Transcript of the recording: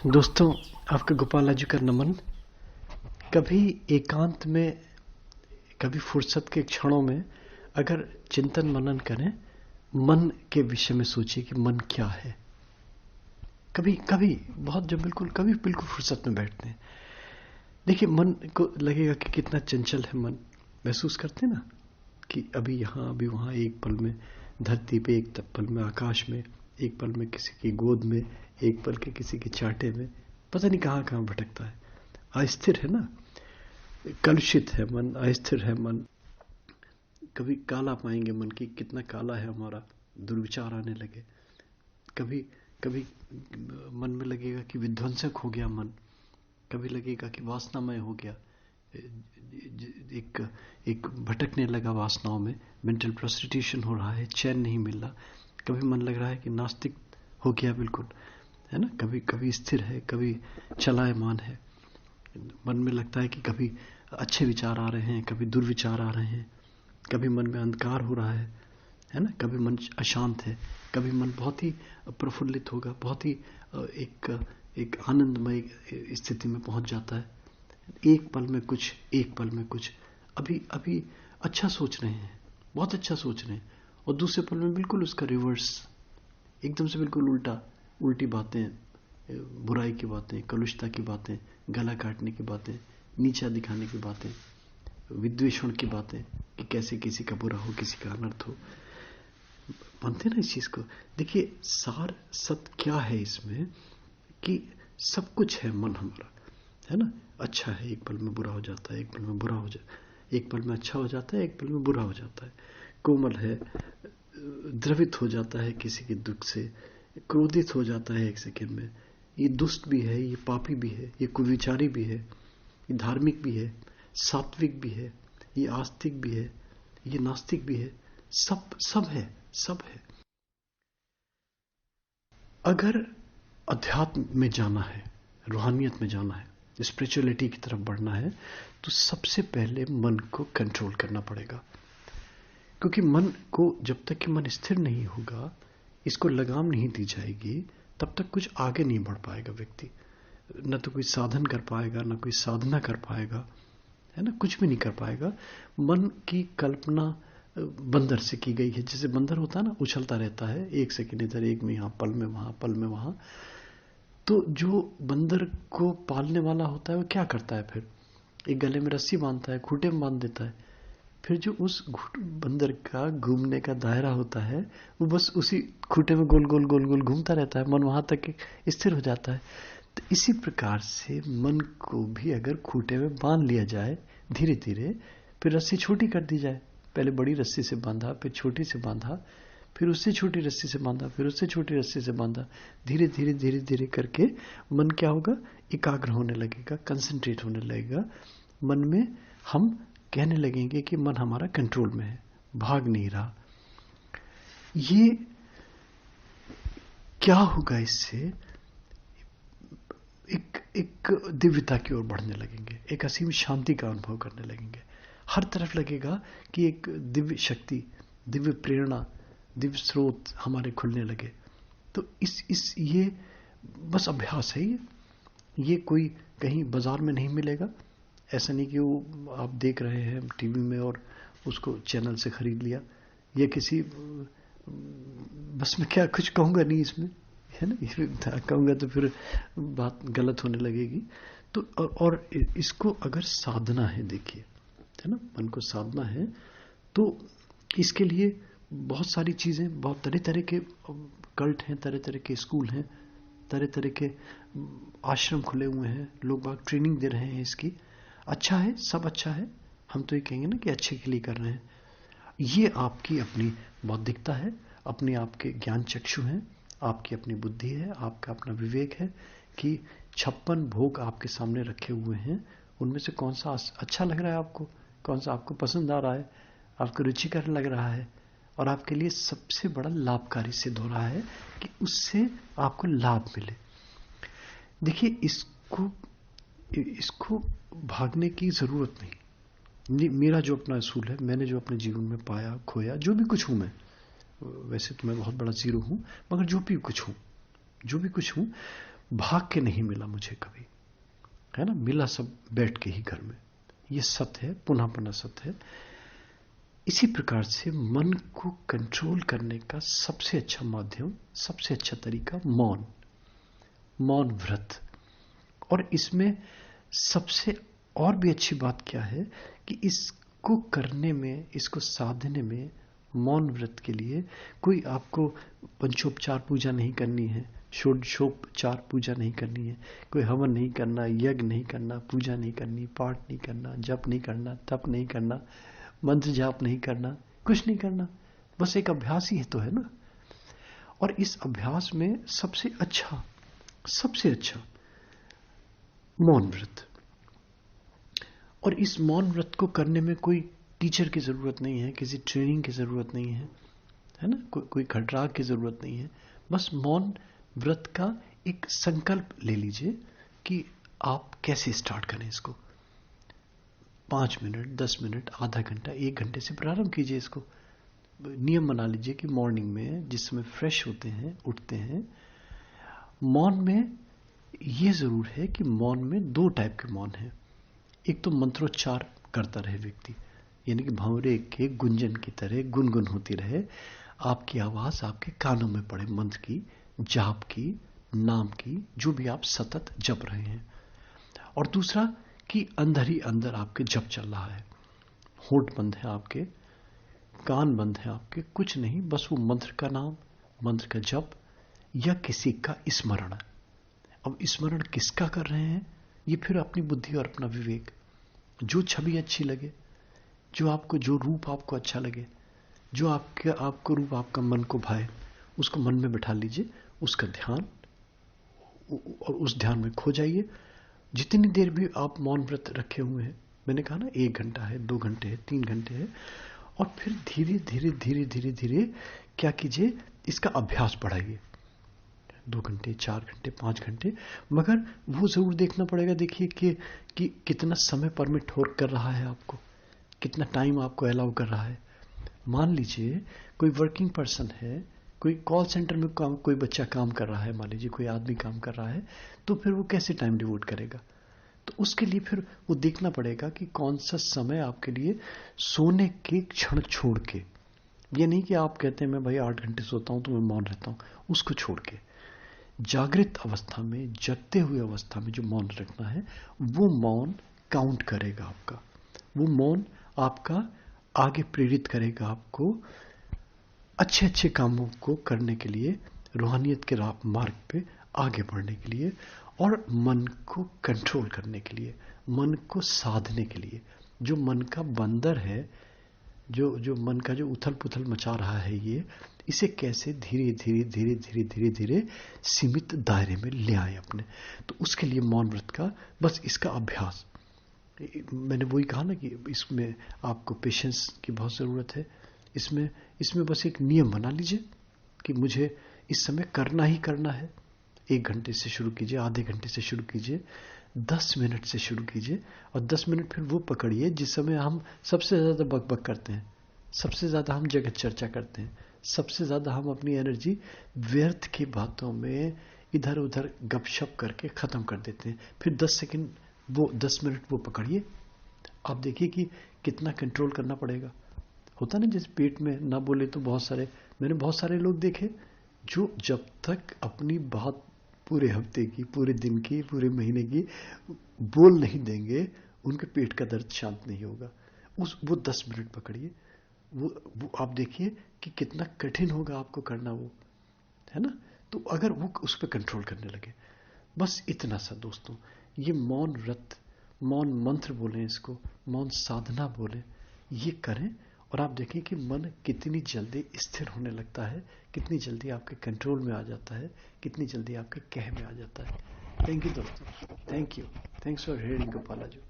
दोस्तों, आपका गोपाल जी का नमन। कभी एकांत में, कभी फुर्सत के क्षणों में अगर चिंतन मनन करें, मन के विषय में सोचिए कि मन क्या है। कभी कभी बहुत जब बिल्कुल फुर्सत में बैठते हैं, देखिए मन को लगेगा कि कितना चंचल है मन। महसूस करते हैं ना कि अभी यहाँ अभी वहाँ, एक पल में धरती पे, एक पल में आकाश में, एक पल में किसी की गोद में, एक पल के किसी के चांटे में, पता नहीं कहाँ कहाँ भटकता है। अस्थिर है ना, कलुषित है मन, अस्थिर है मन। कभी काला पाएंगे मन की, कितना काला है हमारा, दुर्विचार आने लगे। कभी कभी मन में लगेगा कि विध्वंसक हो गया मन, कभी लगेगा कि वासनामय हो गया, एक एक भटकने लगा वासनाओं में, मेंटल प्रोस्टिट्यूशन हो रहा है, चैन नहीं मिल रहा। कभी मन लग रहा है कि नास्तिक हो गया बिल्कुल, है ना। कभी कभी स्थिर है, कभी चलायमान है। मन में लगता है कि कभी अच्छे विचार आ रहे हैं, कभी दुर्विचार आ रहे हैं, कभी मन में अंधकार हो रहा है ना। कभी मन अशांत है, कभी मन बहुत ही प्रफुल्लित होगा, बहुत ही एक एक आनंदमय स्थिति में पहुंच जाता है। एक पल में कुछ, एक पल में कुछ। अभी अभी अच्छा सोच रहे हैं, बहुत अच्छा सोच रहे हैं, और दूसरे पल में बिल्कुल उसका रिवर्स, एकदम से बिल्कुल उल्टा, उल्टी बातें, बुराई की बातें, कलुषता की बातें, गला काटने की बातें, नीचा दिखाने की बातें, विद्वेषण की बातें कि कैसे किसी का बुरा हो, किसी का अनर्थ हो। मानते ना इस चीज को। देखिए सार सत्य क्या है इसमें, कि सब कुछ है मन हमारा, है ना। अच्छा है, एक पल में बुरा हो जाता है, एक पल में बुरा हो जाता है, एक पल में अच्छा हो जाता है, एक पल में बुरा हो जाता है। कोमल है, द्रवित हो जाता है किसी के दुख से, क्रोधित हो जाता है एक सेकंड में। ये दुष्ट भी है, ये पापी भी है, ये कुविचारी भी है, ये धार्मिक भी है, सात्विक भी है, ये आस्तिक भी है, ये नास्तिक भी है। सब सब है, सब है। अगर अध्यात्म में जाना है, रूहानियत में जाना है, स्पिरिचुअलिटी की तरफ बढ़ना है, तो सबसे पहले मन को कंट्रोल करना पड़ेगा। क्योंकि मन को, जब तक कि मन स्थिर नहीं होगा, इसको लगाम नहीं दी जाएगी, तब तक कुछ आगे नहीं बढ़ पाएगा व्यक्ति। न तो कोई साधन कर पाएगा, न कोई साधना कर पाएगा, है ना, कुछ भी नहीं कर पाएगा। मन की कल्पना बंदर से की गई है। जैसे बंदर होता है ना, उछलता रहता है, एक सेकंड इधर, एक में यहाँ, पल में वहां, पल में वहां। तो जो बंदर को पालने वाला होता है वो क्या करता है फिर? एक गले में रस्सी बांधता है, खूंटे में बांध देता है। फिर जो उस बंदर का घूमने का दायरा होता है, वो बस उसी खूंटे में गोल गोल गोल गोल घूमता रहता है, मन वहां तक स्थिर हो जाता है। तो इसी प्रकार से मन को भी अगर खूंटे में बांध लिया जाए धीरे धीरे, फिर रस्सी छोटी कर दी जाए, पहले बड़ी रस्सी से बांधा, फिर छोटी से बांधा, फिर उससे छोटी रस्सी से बांधा, फिर उससे छोटी रस्सी से बांधा, धीरे धीरे धीरे धीरे करके मन क्या होगा, एकाग्र होने लगेगा, कंसंट्रेट होने लगेगा। मन में हम कहने लगेंगे कि मन हमारा कंट्रोल में है, भाग नहीं रहा। ये क्या होगा, इससे एक दिव्यता की ओर बढ़ने लगेंगे, एक असीम शांति का अनुभव करने लगेंगे। हर तरफ लगेगा कि एक दिव्य शक्ति, दिव्य प्रेरणा, दिव्य स्रोत हमारे खुलने लगे। तो इस ये बस अभ्यास है। ये कोई कहीं बाजार में नहीं मिलेगा। ऐसा नहीं कि वो आप देख रहे हैं टीवी में और उसको चैनल से खरीद लिया, या किसी, बस मैं क्या कुछ कहूँगा नहीं इसमें, है ना। कहूँगा तो फिर बात गलत होने लगेगी। तो और इसको अगर साधना है, देखिए, है ना, मन को साधना है, तो इसके लिए बहुत सारी चीज़ें, बहुत तरह तरह के कल्ट हैं, तरह तरह के स्कूल हैं, तरह तरह के आश्रम खुले हुए हैं, लोग बाग ट्रेनिंग दे रहे हैं इसकी। अच्छा है, सब अच्छा है। हम तो ये कहेंगे ना कि अच्छे के लिए कर रहे हैं। ये आपकी अपनी बौद्धिकता है, अपने आपके ज्ञान चक्षु हैं, आपकी अपनी बुद्धि है, आपका अपना विवेक है कि 56 भोग आपके सामने रखे हुए हैं, उनमें से कौन सा अच्छा लग रहा है आपको, कौन सा आपको पसंद आ रहा है, आपको रुचिकर लग रहा है, और आपके लिए सबसे बड़ा लाभकारी सिद्ध हो रहा है कि उससे आपको लाभ मिले। देखिए, इसको भागने की जरूरत नहीं। मेरा जो अपना असूल है, मैंने जो अपने जीवन में पाया, खोया, जो भी कुछ हूं मैं, वैसे तो मैं बहुत बड़ा जीरो हूं, मगर जो भी कुछ हूं, भाग के नहीं मिला मुझे कभी, है ना, मिला सब बैठ के ही घर में। ये सत्य है, पुनः पुनः सत्य है। इसी प्रकार से मन को कंट्रोल करने का सबसे अच्छा माध्यम, सबसे अच्छा तरीका मौन, मौन व्रत। और इसमें सबसे और भी अच्छी बात क्या है कि इसको करने में, इसको साधने में, मौन व्रत के लिए कोई आपको पंचोपचार पूजा नहीं करनी है, षोडशोपचार पूजा नहीं करनी है, कोई हवन नहीं करना, यज्ञ नहीं करना, पूजा नहीं करनी, पाठ नहीं करना, जप नहीं करना, तप नहीं करना, मंत्र जाप नहीं करना, कुछ नहीं करना, बस एक अभ्यास ही तो है ना। और इस अभ्यास में सबसे अच्छा मौन व्रत। और इस मौन व्रत को करने में कोई टीचर की जरूरत नहीं है, किसी ट्रेनिंग की जरूरत नहीं है ना, कोई खटराग की जरूरत नहीं है। बस मौन व्रत का एक संकल्प ले लीजिए कि आप कैसे स्टार्ट करें इसको। 5 मिनट, 10 मिनट, आधा घंटा, 1 घंटे से प्रारंभ कीजिए इसको। नियम बना लीजिए कि मॉर्निंग में जिस समय फ्रेश होते हैं, उठते हैं, मौन में ये जरूर है कि मौन में 2 टाइप के मौन हैं। एक तो मंत्रोच्चार करता रहे व्यक्ति, यानी कि भंवरे के गुंजन की तरह गुनगुन होती रहे, आपकी आवाज आपके कानों में पड़े, मंत्र की, जाप की, नाम की, जो भी आप सतत जप रहे हैं। और दूसरा कि अंदर ही अंदर आपके जप चल रहा है, होंठ बंद है आपके, कान बंद है आपके, कुछ नहीं, बस वो मंत्र का नाम, मंत्र का जप या किसी का स्मरण। अब स्मरण किसका कर रहे हैं, ये फिर अपनी बुद्धि और अपना विवेक, जो छवि अच्छी लगे, जो रूप आपको अच्छा लगे, जो आपको रूप आपका मन को भाए, उसको मन में बिठा लीजिए, उसका ध्यान, और उस ध्यान में खो जाइए। जितनी देर भी आप मौन व्रत रखे हुए हैं, मैंने कहा ना 1 घंटा है, 2 घंटे है, 3 घंटे है, और फिर धीरे धीरे धीरे धीरे धीरे क्या कीजिए, इसका अभ्यास बढ़ाइए। 2 घंटे, 4 घंटे, 5 घंटे, मगर वो जरूर देखना पड़ेगा, देखिए कि कितना समय परमिट कर रहा है आपको, कितना टाइम आपको अलाउ कर रहा है। मान लीजिए कोई वर्किंग पर्सन है, कोई कॉल सेंटर में कोई बच्चा काम कर रहा है, मान लीजिए कोई आदमी काम कर रहा है, तो फिर वो कैसे टाइम डिवोट करेगा। तो उसके लिए फिर वो देखना पड़ेगा कि कौन सा समय आपके लिए सोने के क्षण छोड़ के, ये नहीं कि आप कहते हैं मैं भाई 8 घंटे सोता हूं तो मैं मौन रहता हूं, उसको छोड़ के जागृत अवस्था में, जगते हुए अवस्था में जो मौन रखना है, वो मौन काउंट करेगा आपका, वो मौन आपका आगे प्रेरित करेगा आपको अच्छे अच्छे कामों को करने के लिए, रूहानियत के मार्ग पे आगे बढ़ने के लिए, और मन को कंट्रोल करने के लिए, मन को साधने के लिए। जो मन का बंदर है, जो मन का जो उथल पुथल मचा रहा है, ये इसे कैसे धीरे धीरे धीरे धीरे धीरे धीरे सीमित दायरे में ले आए अपने। तो उसके लिए मौन व्रत का बस इसका अभ्यास, मैंने वही कहा ना कि इसमें आपको पेशेंस की बहुत ज़रूरत है। इसमें बस एक नियम बना लीजिए कि मुझे इस समय करना ही करना है। 1 घंटे से शुरू कीजिए, आधे घंटे से शुरू कीजिए, 10 मिनट से शुरू कीजिए, और 10 मिनट फिर वो पकड़िए जिस समय हम सबसे ज़्यादा बकबक करते हैं, सबसे ज़्यादा हम जगत चर्चा करते हैं, सबसे ज़्यादा हम अपनी एनर्जी व्यर्थ की बातों में इधर उधर गपशप करके ख़त्म कर देते हैं। फिर 10 मिनट वो पकड़िए, आप देखिए कि कितना कंट्रोल करना पड़ेगा। होता ना जैसे पेट में ना बोले तो मैंने बहुत सारे लोग देखे जो जब तक अपनी बात पूरे हफ्ते की, पूरे दिन की, पूरे महीने की बोल नहीं देंगे, उनके पेट का दर्द शांत नहीं होगा। वो 10 मिनट पकड़िए, वो आप देखिए कि कितना कठिन होगा आपको करना, वो है ना। तो अगर वो उस पर कंट्रोल करने लगे, बस इतना सा दोस्तों, ये मौन व्रत, मौन मंत्र बोलें इसको, मौन साधना बोलें, ये करें, और आप देखें कि मन कितनी जल्दी स्थिर होने लगता है, कितनी जल्दी आपके कंट्रोल में आ जाता है, कितनी जल्दी आपके कह में आ जाता है। थैंक यू दोस्तों, thanks for hearing Gopala ji.